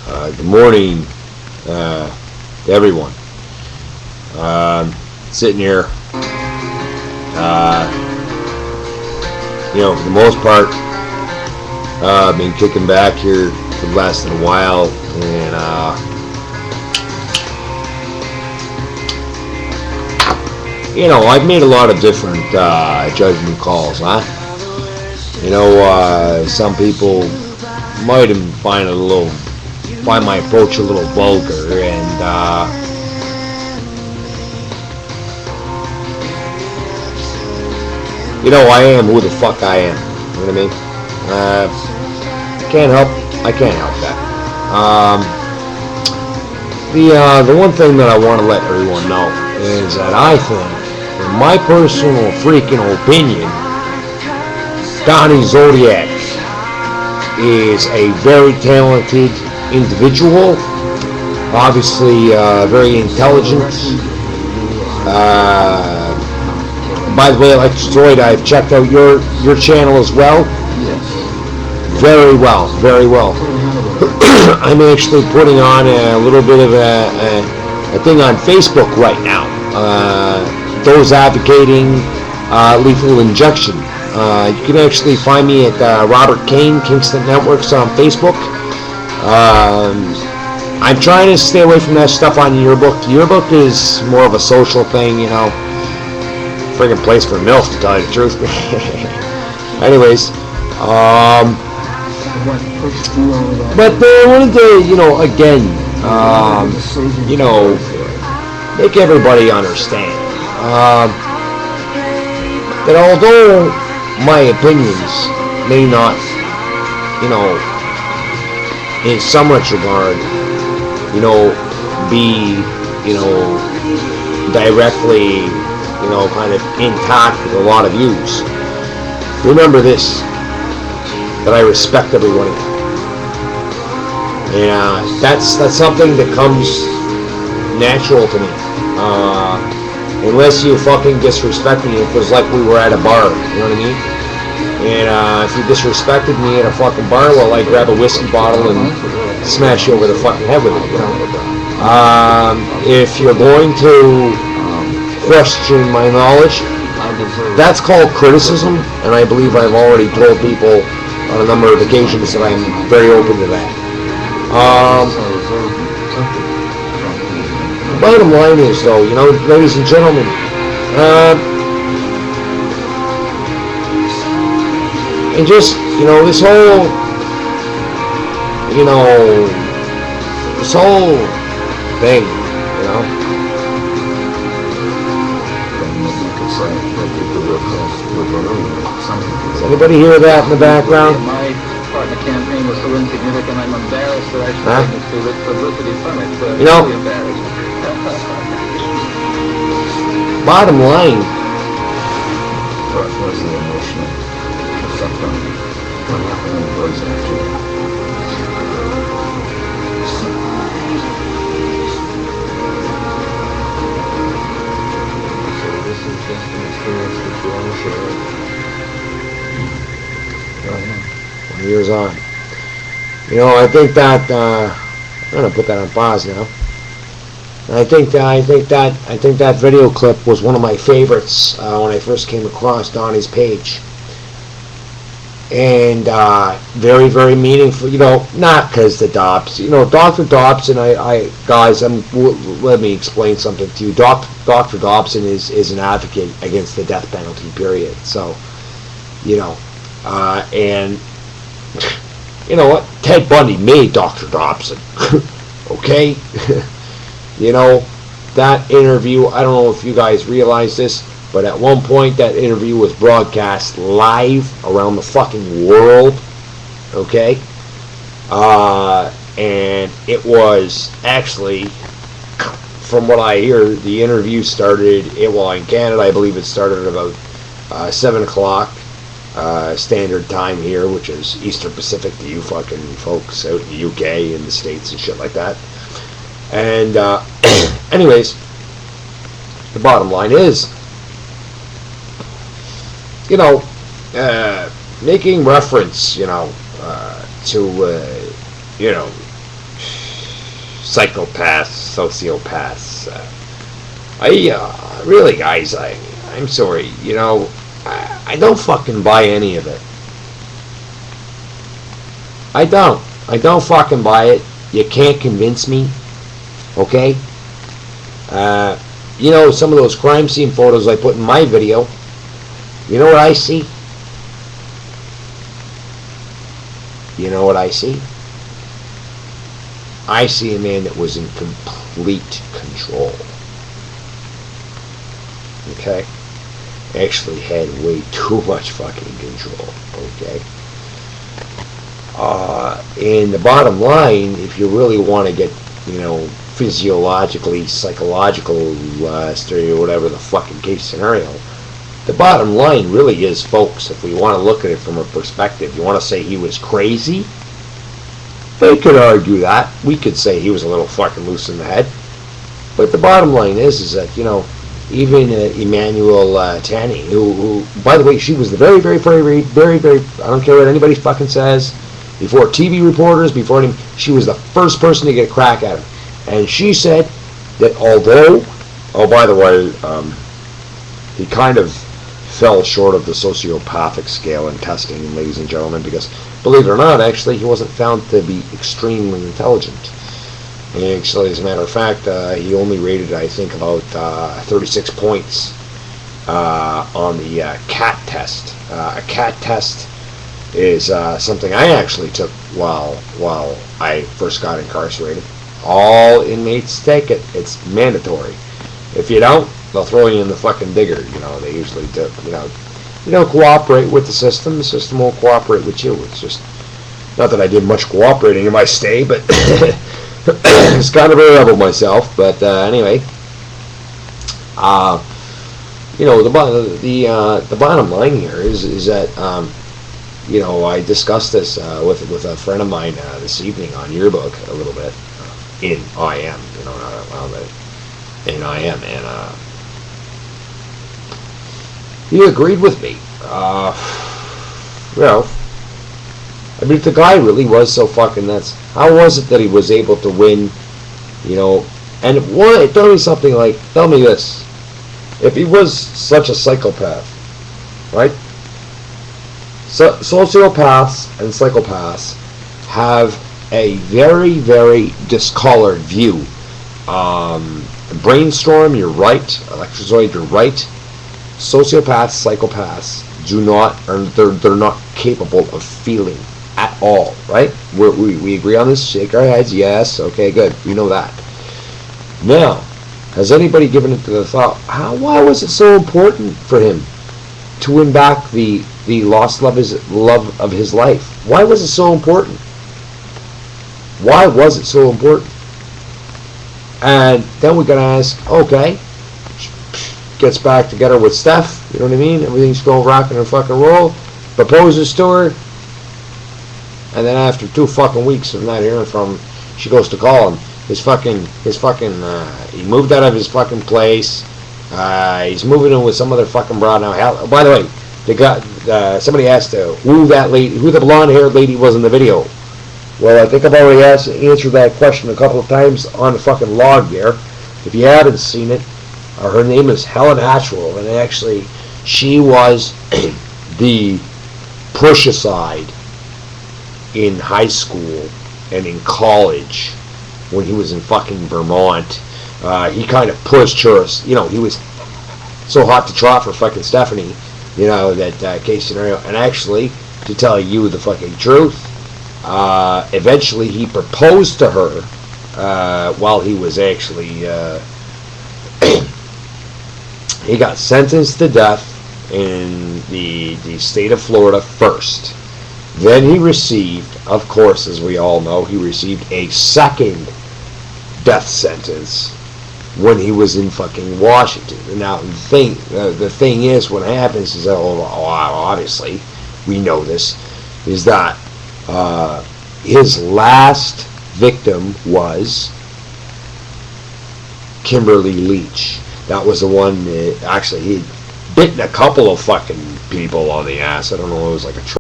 Good morning to everyone. Sitting here, for the most part, I've been kicking back here for the last little while, and I've made a lot of different judgment calls, huh? Some people might find my approach a little vulgar, and I am who the fuck I am. You know what I mean? I can't help that. The one thing that I want to let everyone know is that I think, in my personal freaking opinion, Donnie Zodiac is a very talented individual, obviously very intelligent. By the way, like Zoid, I've checked out your channel as well. Very well, very well. I'm actually putting on a little bit of a thing on Facebook right now. Those advocating lethal injection. You can actually find me at Robert Kane, Kingston Networks on Facebook. I'm trying to stay away from that stuff on Yearbook. Yearbook is more of a social thing, friggin' place for MILF, to tell you the truth. Anyways, but I wanted to, again, make everybody understand that although my opinions may not, in some regard, be, directly, kind of intact with a lot of views. Remember this, that I respect everybody. And that's something that comes natural to me. Unless you fucking disrespect me, it was like we were at a bar, you know what I mean? And if you disrespected me at a fucking bar, well, I grab a whiskey bottle and smash you over the fucking head with it, If you're going to question my knowledge, that's called criticism, and I believe I've already told people on a number of occasions that I'm very open to that. The bottom line is, though, ladies and gentlemen, and just, this whole, this whole thing, Does anybody hear that in the background? My partner campaign was so insignificant, I'm embarrassed that I should take to with publicity from it. Really embarrassed. Bottom line. What was the emotional effect on me? What happened in the woods after that? So this is just an experience that you want to share. 20 years on. I think that I'm gonna put that on pause now. I think that video clip was one of my favorites when I first came across Donnie's page, and very, very meaningful. Not because the Dobbs, Dr. Dobson. Guys, let me explain something to you. Dr. Dobson is an advocate against the death penalty. Period. So, and you know what? Ted Bundy made Dr. Dobson. Okay? That interview, I don't know if you guys realize this, but at one point that interview was broadcast live around the fucking world. Okay? And it was actually, from what I hear, the interview started, in Canada, I believe it started at about 7 o'clock. Standard time here, which is Eastern Pacific to you fucking folks out in the UK and the States and shit like that. And anyways, the bottom line is, making reference, to psychopaths, sociopaths. Really, guys, I'm sorry. I don't fucking buy any of it. I don't fucking buy it. You can't convince me. Okay? Some of those crime scene photos I put in my video, you know what I see? You know what I see? I see a man that was in complete control. Okay? Actually had way too much fucking control. Okay? And the bottom line, if you really want to get, physiologically, psychological, whatever the fucking case scenario, the bottom line really is, folks, if we want to look at it from a perspective, you want to say he was crazy? They could argue that. We could say he was a little fucking loose in the head. But the bottom line is that, even Emmanuel Tanny, who, by the way, she was the very, very, very, very, very, I don't care what anybody fucking says, before TV reporters, before any, she was the first person to get a crack at him. And she said that although, by the way, he kind of fell short of the sociopathic scale in testing, ladies and gentlemen, because, believe it or not, actually, he wasn't found to be extremely intelligent. And actually, as a matter of fact, he only rated, I think, about 36 points on the CAT test. A CAT test is something I actually took while I first got incarcerated. All inmates take it. It's mandatory. If you don't, they'll throw you in the fucking digger. They usually do. You don't cooperate with the system won't cooperate with you. It's just, not that I did much cooperating in my stay, but it's kind of a rebel myself. But anyway, the bottom line here is that I discussed this with a friend of mine this evening on Yearbook a little bit in IM, not out loud, but in IM, and he agreed with me. If the guy really was so fucking nuts, how was it that he was able to win? And tell me something like, tell me this: if he was such a psychopath, right? So, sociopaths and psychopaths have a very, very discolored view. Brainstorm, you're right. Electrozoid, you're right. Sociopaths, psychopaths they're not capable of feeling at all, right? We agree on this, shake our heads, yes, okay, good, we know that. Now, has anybody given it the thought, why was it so important for him to win back the lost love of his life? Why was it so important? Why was it so important? And then we're going to ask, okay, gets back together with Steph, you know what I mean? Everything's going rocking and fucking roll. Proposes to her. And then after 2 fucking weeks of not hearing from him, she goes to call him. He moved out of his fucking place. He's moving in with some other fucking broad now. By the way, somebody asked who the blonde-haired lady was in the video. Well, I think I've already answered that question a couple of times on the fucking log there. If you haven't seen it, her name is Helen Hatchwell, and actually, she was the push-aside in high school and in college when he was in fucking Vermont. He kind of pushed her, he was so hot to trot for fucking Stephanie, that case scenario. And actually, to tell you the fucking truth, eventually he proposed to her while he was actually he got sentenced to death in the state of Florida first. Then he received, of course, as we all know, he received a second death sentence when he was in fucking Washington. Now, the thing is, what happens is that, obviously, we know this, is that his last victim was Kimberly Leach. That was the one that actually he'd bitten a couple of fucking people on the ass. I don't know, it was like a